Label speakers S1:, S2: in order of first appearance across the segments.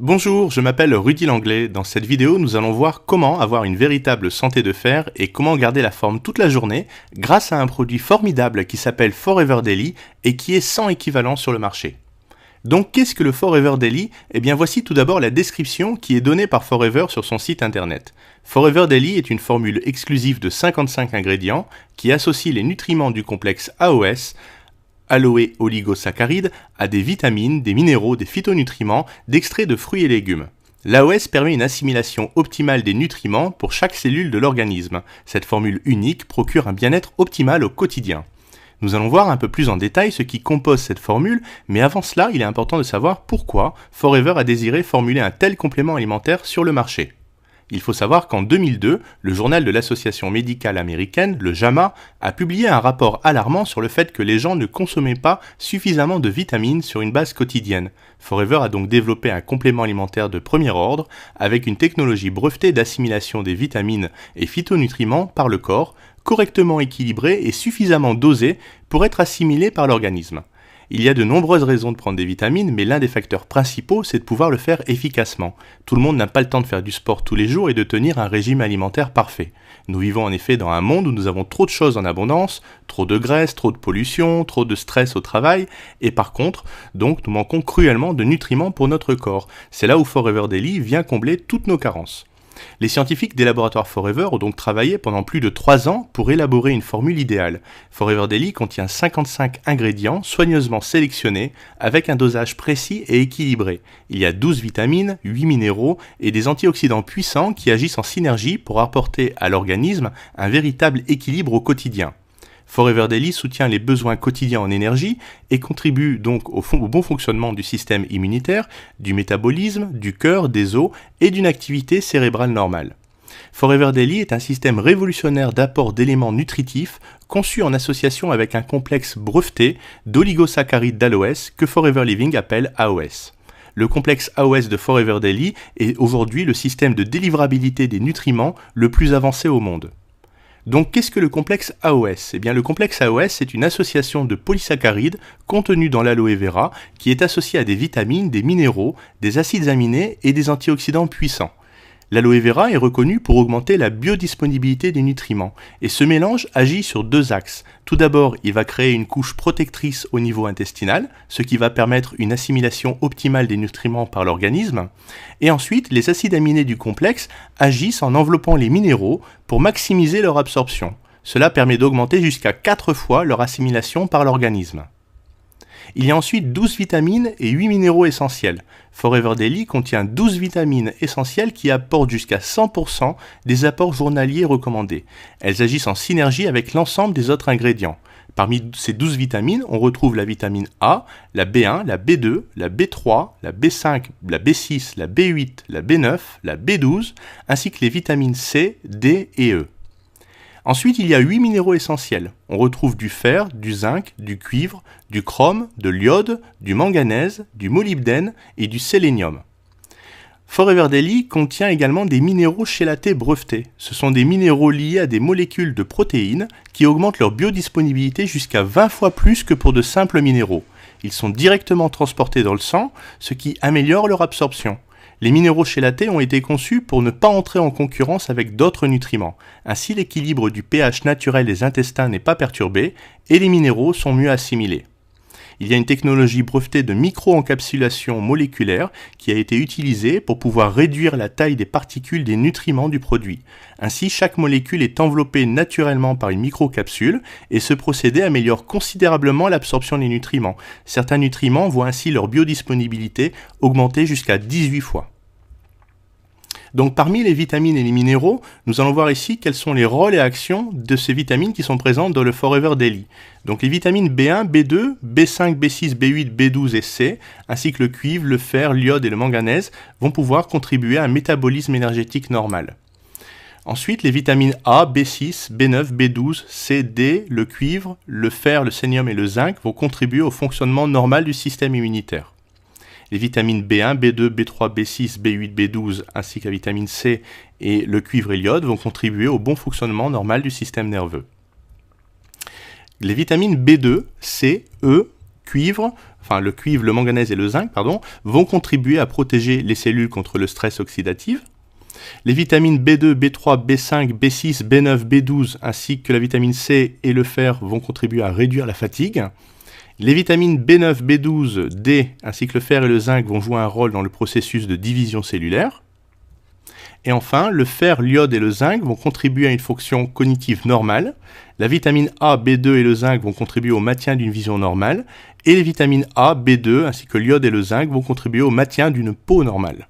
S1: Bonjour, je m'appelle Rudy Langlais. Dans cette vidéo, nous allons voir comment avoir une véritable santé de fer et comment garder la forme toute la journée grâce à un produit formidable qui s'appelle Forever Daily et qui est sans équivalent sur le marché. Donc qu'est-ce que le Forever Daily? Eh bien voici tout d'abord la description qui est donnée par Forever sur son site internet. Forever Daily est une formule exclusive de 55 ingrédients qui associe les nutriments du complexe AOS, aloe oligosaccharides, à des vitamines, des minéraux, des phytonutriments, d'extraits de fruits et légumes. L'AOS permet une assimilation optimale des nutriments pour chaque cellule de l'organisme. Cette formule unique procure un bien-être optimal au quotidien. Nous allons voir un peu plus en détail ce qui compose cette formule, mais avant cela, il est important de savoir pourquoi Forever a désiré formuler un tel complément alimentaire sur le marché. Il faut savoir qu'en 2002, le journal de l'Association médicale américaine, le JAMA, a publié un rapport alarmant sur le fait que les gens ne consommaient pas suffisamment de vitamines sur une base quotidienne. Forever a donc développé un complément alimentaire de premier ordre avec une technologie brevetée d'assimilation des vitamines et phytonutriments par le corps, correctement équilibré et suffisamment dosé pour être assimilé par l'organisme. Il y a de nombreuses raisons de prendre des vitamines, mais l'un des facteurs principaux, c'est de pouvoir le faire efficacement. Tout le monde n'a pas le temps de faire du sport tous les jours et de tenir un régime alimentaire parfait. Nous vivons en effet dans un monde où nous avons trop de choses en abondance, trop de graisse, trop de pollution, trop de stress au travail, et par contre, donc nous manquons cruellement de nutriments pour notre corps. C'est là où Forever Daily vient combler toutes nos carences. Les scientifiques des laboratoires Forever ont donc travaillé pendant plus de 3 ans pour élaborer une formule idéale. Forever Daily contient 55 ingrédients soigneusement sélectionnés avec un dosage précis et équilibré. Il y a 12 vitamines, 8 minéraux et des antioxydants puissants qui agissent en synergie pour apporter à l'organisme un véritable équilibre au quotidien. Forever Daily soutient les besoins quotidiens en énergie et contribue donc au bon fonctionnement du système immunitaire, du métabolisme, du cœur, des os et d'une activité cérébrale normale. Forever Daily est un système révolutionnaire d'apport d'éléments nutritifs conçu en association avec un complexe breveté d'oligosaccharides d'aloès que Forever Living appelle AOS. Le complexe AOS de Forever Daily est aujourd'hui le système de délivrabilité des nutriments le plus avancé au monde. Donc qu'est-ce que le complexe AOS? Eh bien le complexe AOS c'est une association de polysaccharides contenus dans l'aloe vera qui est associée à des vitamines, des minéraux, des acides aminés et des antioxydants puissants. L'aloe vera est reconnu pour augmenter la biodisponibilité des nutriments et ce mélange agit sur 2 axes. Tout d'abord, il va créer une couche protectrice au niveau intestinal, ce qui va permettre une assimilation optimale des nutriments par l'organisme. Et ensuite, les acides aminés du complexe agissent en enveloppant les minéraux pour maximiser leur absorption. Cela permet d'augmenter jusqu'à 4 fois leur assimilation par l'organisme. Il y a ensuite 12 vitamines et 8 minéraux essentiels. Forever Daily contient 12 vitamines essentielles qui apportent jusqu'à 100% des apports journaliers recommandés. Elles agissent en synergie avec l'ensemble des autres ingrédients. Parmi ces 12 vitamines, on retrouve la vitamine A, la B1, la B2, la B3, la B5, la B6, la B8, la B9, la B12, ainsi que les vitamines C, D et E. Ensuite, il y a 8 minéraux essentiels. On retrouve du fer, du zinc, du cuivre, du chrome, de l'iode, du manganèse, du molybdène et du sélénium. Forever Daily contient également des minéraux chélatés brevetés. Ce sont des minéraux liés à des molécules de protéines qui augmentent leur biodisponibilité jusqu'à 20 fois plus que pour de simples minéraux. Ils sont directement transportés dans le sang, ce qui améliore leur absorption. Les minéraux chélatés ont été conçus pour ne pas entrer en concurrence avec d'autres nutriments. Ainsi, l'équilibre du pH naturel des intestins n'est pas perturbé et les minéraux sont mieux assimilés. Il y a une technologie brevetée de micro-encapsulation moléculaire qui a été utilisée pour pouvoir réduire la taille des particules des nutriments du produit. Ainsi, chaque molécule est enveloppée naturellement par une microcapsule et ce procédé améliore considérablement l'absorption des nutriments. Certains nutriments voient ainsi leur biodisponibilité augmenter jusqu'à 18 fois. Donc parmi les vitamines et les minéraux, nous allons voir ici quels sont les rôles et actions de ces vitamines qui sont présentes dans le Forever Daily. Donc les vitamines B1, B2, B5, B6, B8, B12 et C, ainsi que le cuivre, le fer, l'iode et le manganèse vont pouvoir contribuer à un métabolisme énergétique normal. Ensuite, les vitamines A, B6, B9, B12, C, D, le cuivre, le fer, le sélénium et le zinc vont contribuer au fonctionnement normal du système immunitaire. Les vitamines B1, B2, B3, B6, B8, B12 ainsi que la vitamine C et le cuivre et l'iode vont contribuer au bon fonctionnement normal du système nerveux. Les vitamines B2, C, E, cuivre enfin le cuivre, le manganèse et le zinc, pardon, vont contribuer à protéger les cellules contre le stress oxydatif. Les vitamines B2, B3, B5, B6, B9, B12 ainsi que la vitamine C et le fer vont contribuer à réduire la fatigue. Les vitamines B9, B12, D ainsi que le fer et le zinc vont jouer un rôle dans le processus de division cellulaire. Et enfin, le fer, l'iode et le zinc vont contribuer à une fonction cognitive normale. La vitamine A, B2 et le zinc vont contribuer au maintien d'une vision normale. Et les vitamines A, B2 ainsi que l'iode et le zinc vont contribuer au maintien d'une peau normale.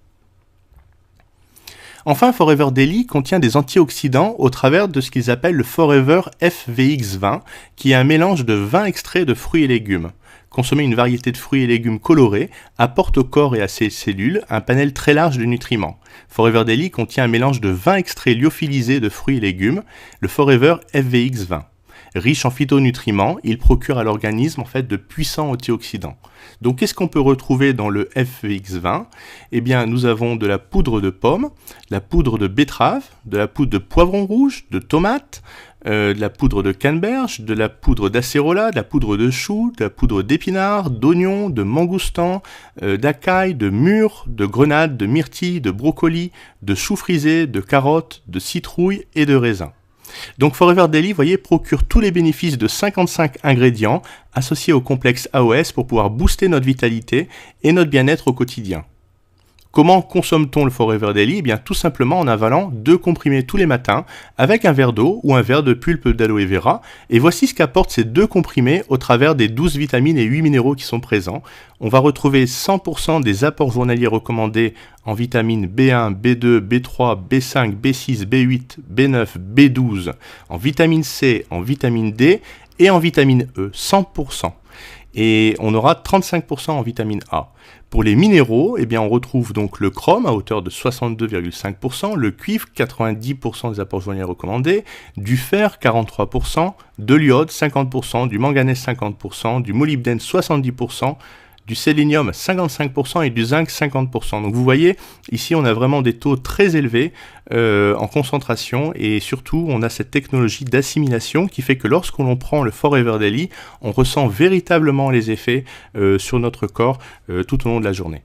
S1: Enfin, Forever Daily contient des antioxydants au travers de ce qu'ils appellent le Forever FVX20, qui est un mélange de 20 extraits de fruits et légumes. Consommer une variété de fruits et légumes colorés apporte au corps et à ses cellules un panel très large de nutriments. Forever Daily contient un mélange de 20 extraits lyophilisés de fruits et légumes, le Forever FVX20. Riche en phytonutriments, il procure à l'organisme en fait de puissants antioxydants. Donc qu'est-ce qu'on peut retrouver dans le FVX20 ? Eh bien, nous avons de la poudre de pomme, la poudre de betterave, de la poudre de poivron rouge, de tomate, de la poudre de canneberge, de la poudre d'acérola, de la poudre de chou, de la poudre d'épinard, d'oignon, de mangoustan, d'acaille, de mûre, de grenade, de myrtille, de brocoli, de chou frisé, de carottes, de citrouille et de raisin. Donc Forever Daily, vous voyez, procure tous les bénéfices de 55 ingrédients associés au complexe AOS pour pouvoir booster notre vitalité et notre bien-être au quotidien. Comment consomme-t-on le Forever Daily ? Eh bien, tout simplement en avalant 2 comprimés tous les matins avec un verre d'eau ou un verre de pulpe d'aloe vera. Et voici ce qu'apportent ces 2 comprimés au travers des 12 vitamines et 8 minéraux qui sont présents. On va retrouver 100% des apports journaliers recommandés en vitamines B1, B2, B3, B5, B6, B8, B9, B12, en vitamine C, en vitamine D et en vitamine E, 100%. Et on aura 35% en vitamine A. Pour les minéraux, eh bien, on retrouve donc le chrome à hauteur de 62,5%, le cuivre 90% des apports journaliers recommandés, du fer 43%, de l'iode 50%, du manganèse 50%, du molybdène 70%, du sélénium 55% et du zinc 50%. Donc vous voyez, ici on a vraiment des taux très élevés en concentration et surtout on a cette technologie d'assimilation qui fait que lorsqu'on prend le Forever Daily, on ressent véritablement les effets sur notre corps tout au long de la journée.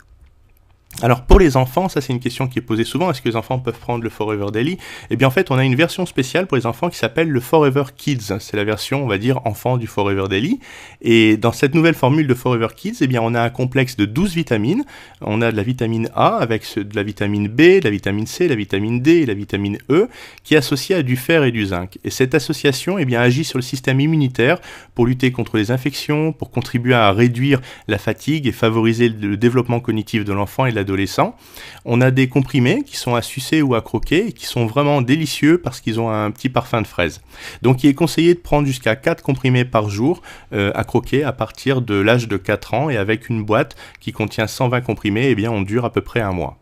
S1: Alors pour les enfants, ça c'est une question qui est posée souvent, est-ce que les enfants peuvent prendre le Forever Daily ? Eh bien en fait on a une version spéciale pour les enfants qui s'appelle le Forever Kids, c'est la version on va dire enfant du Forever Daily, et dans cette nouvelle formule de Forever Kids, eh bien on a un complexe de 12 vitamines, on a de la vitamine A avec de la vitamine B, de la vitamine C, de la vitamine D et la vitamine E, qui est associée à du fer et du zinc, et cette association eh bien, agit sur le système immunitaire pour lutter contre les infections, pour contribuer à réduire la fatigue et favoriser le développement cognitif de l'enfant et de l'adolescent. On a des comprimés qui sont à sucer ou à croquer et qui sont vraiment délicieux parce qu'ils ont un petit parfum de fraise. Donc il est conseillé de prendre jusqu'à 4 comprimés par jour à croquer à partir de l'âge de 4 ans et avec une boîte qui contient 120 comprimés, eh bien on dure à peu près un mois.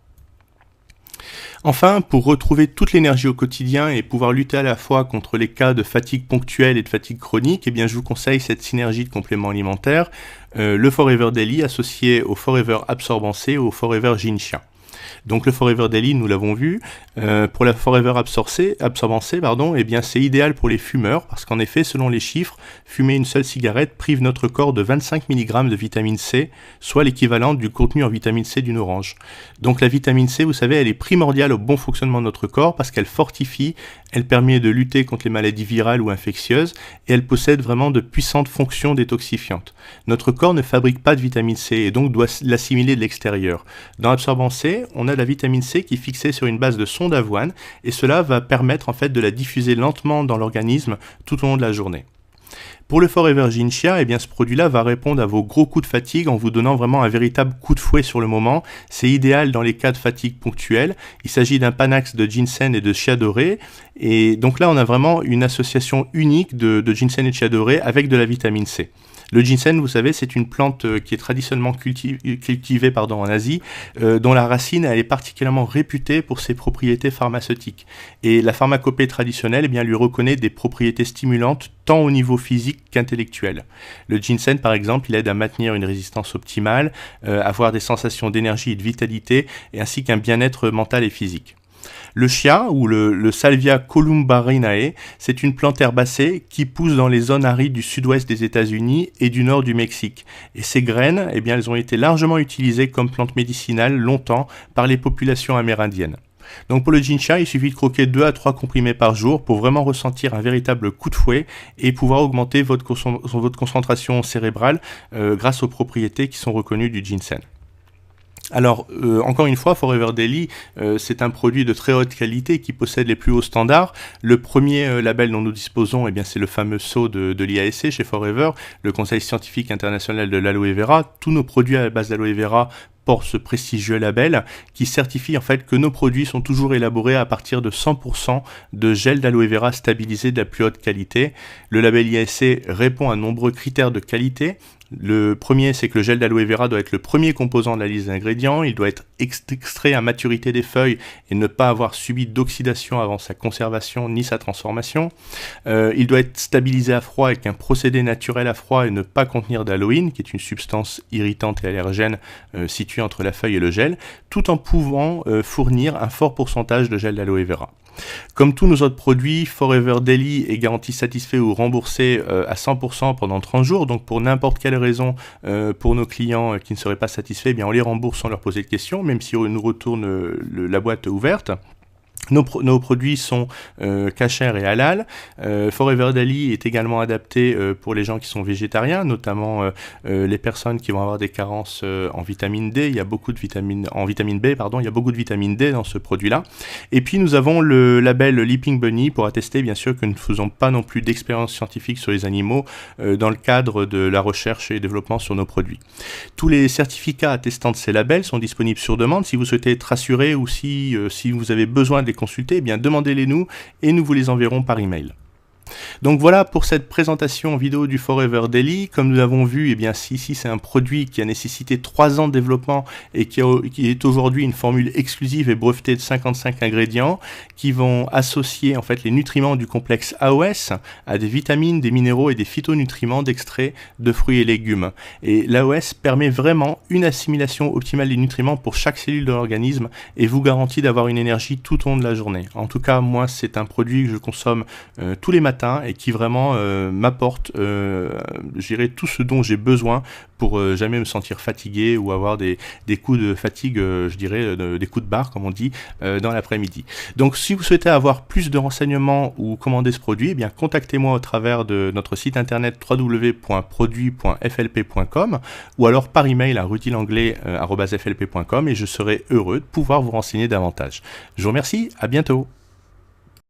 S1: Enfin, pour retrouver toute l'énergie au quotidien et pouvoir lutter à la fois contre les cas de fatigue ponctuelle et de fatigue chronique, eh bien je vous conseille cette synergie de compléments alimentaires, le Forever Daily associé au Forever Absorbant C ou au Forever Ginsha. Donc le Forever Daily, nous l'avons vu, pour la Forever Absorbant C, eh bien c'est idéal pour les fumeurs parce qu'en effet, selon les chiffres, fumer une seule cigarette prive notre corps de 25 mg de vitamine C, soit l'équivalent du contenu en vitamine C d'une orange. Donc la vitamine C, vous savez, elle est primordiale au bon fonctionnement de notre corps parce qu'elle fortifie, elle permet de lutter contre les maladies virales ou infectieuses et elle possède vraiment de puissantes fonctions détoxifiantes. Notre corps ne fabrique pas de vitamine C et donc doit l'assimiler de l'extérieur. Dans Absorbant C, on a de la vitamine C qui est fixée sur une base de son d'avoine et cela va permettre en fait de la diffuser lentement dans l'organisme tout au long de la journée. Pour le Forever Ginsha, eh bien ce produit-là va répondre à vos gros coups de fatigue en vous donnant vraiment un véritable coup de fouet sur le moment. C'est idéal dans les cas de fatigue ponctuelle. Il s'agit d'un panax de ginseng et de chia doré. Et donc là, on a vraiment une association unique de ginseng et de chia doré avec de la vitamine C. Le ginseng, vous savez, c'est une plante qui est traditionnellement cultivée en Asie, dont la racine elle est particulièrement réputée pour ses propriétés pharmaceutiques. Et la pharmacopée traditionnelle eh bien, lui reconnaît des propriétés stimulantes tant au niveau physique qu'intellectuel. Le ginseng, par exemple, il aide à maintenir une résistance optimale, avoir des sensations d'énergie et de vitalité, et ainsi qu'un bien-être mental et physique. Le chia, ou le Salvia columbarinae, c'est une plante herbacée qui pousse dans les zones arides du sud-ouest des États-Unis et du nord du Mexique. Et ces graines, eh bien, elles ont été largement utilisées comme plantes médicinales longtemps par les populations amérindiennes. Donc pour le ginseng, il suffit de croquer 2 à 3 comprimés par jour pour vraiment ressentir un véritable coup de fouet et pouvoir augmenter votre concentration cérébrale grâce aux propriétés qui sont reconnues du ginseng. Alors, encore une fois, Forever Daily, c'est un produit de très haute qualité qui possède les plus hauts standards. Le premier label dont nous disposons, eh bien, c'est le fameux sceau de l'IASC chez Forever, le Conseil scientifique international de l'aloe vera. Tous nos produits à la base d'aloe vera portent ce prestigieux label qui certifie en fait que nos produits sont toujours élaborés à partir de 100% de gel d'aloe vera stabilisé de la plus haute qualité. Le label IASC répond à de nombreux critères de qualité. Le premier, c'est que le gel d'aloe vera doit être le premier composant de la liste d'ingrédients, il doit être extrait à maturité des feuilles et ne pas avoir subi d'oxydation avant sa conservation ni sa transformation. Il doit être stabilisé à froid avec un procédé naturel à froid et ne pas contenir d'halloïne, qui est une substance irritante et allergène située entre la feuille et le gel, tout en pouvant fournir un fort pourcentage de gel d'aloe vera. Comme tous nos autres produits, Forever Daily est garanti satisfait ou remboursé à 100% pendant 30 jours. Donc pour n'importe quelle raison, pour nos clients qui ne seraient pas satisfaits, eh bien on les rembourse sans leur poser de questions, même si on nous retourne la boîte ouverte. Nos produits sont cachers et halal. Forever Daily est également adapté pour les gens qui sont végétariens, notamment les personnes qui vont avoir des carences en vitamine D. Il y a beaucoup de vitamine B, pardon. Il y a beaucoup de vitamine D dans ce produit-là. Et puis nous avons le label Leaping Bunny pour attester bien sûr que nous ne faisons pas non plus d'expériences scientifiques sur les animaux dans le cadre de la recherche et développement sur nos produits. Tous les certificats attestant de ces labels sont disponibles sur demande. Si vous souhaitez être rassuré ou si vous avez besoin de les consulter, eh bien demandez-les nous et nous vous les enverrons par email. Donc voilà pour cette présentation vidéo du Forever Daily. Comme nous l'avons vu, eh bien ici c'est un produit qui a nécessité 3 ans de développement et qui est aujourd'hui une formule exclusive et brevetée de 55 ingrédients qui vont associer en fait les nutriments du complexe AOS à des vitamines, des minéraux et des phytonutriments d'extraits de fruits et légumes. Et l'AOS permet vraiment une assimilation optimale des nutriments pour chaque cellule de l'organisme et vous garantit d'avoir une énergie tout au long de la journée. En tout cas, moi c'est un produit que je consomme tous les matins et qui vraiment m'apporte tout ce dont j'ai besoin pour jamais me sentir fatigué ou avoir des coups de fatigue, des coups de barre comme on dit, dans l'après-midi. Donc si vous souhaitez avoir plus de renseignements ou commander ce produit, eh bien contactez-moi au travers de notre site internet www.produit.flp.com ou alors par email à rutilanglet@flp.com et je serai heureux de pouvoir vous renseigner davantage. Je vous remercie, à bientôt.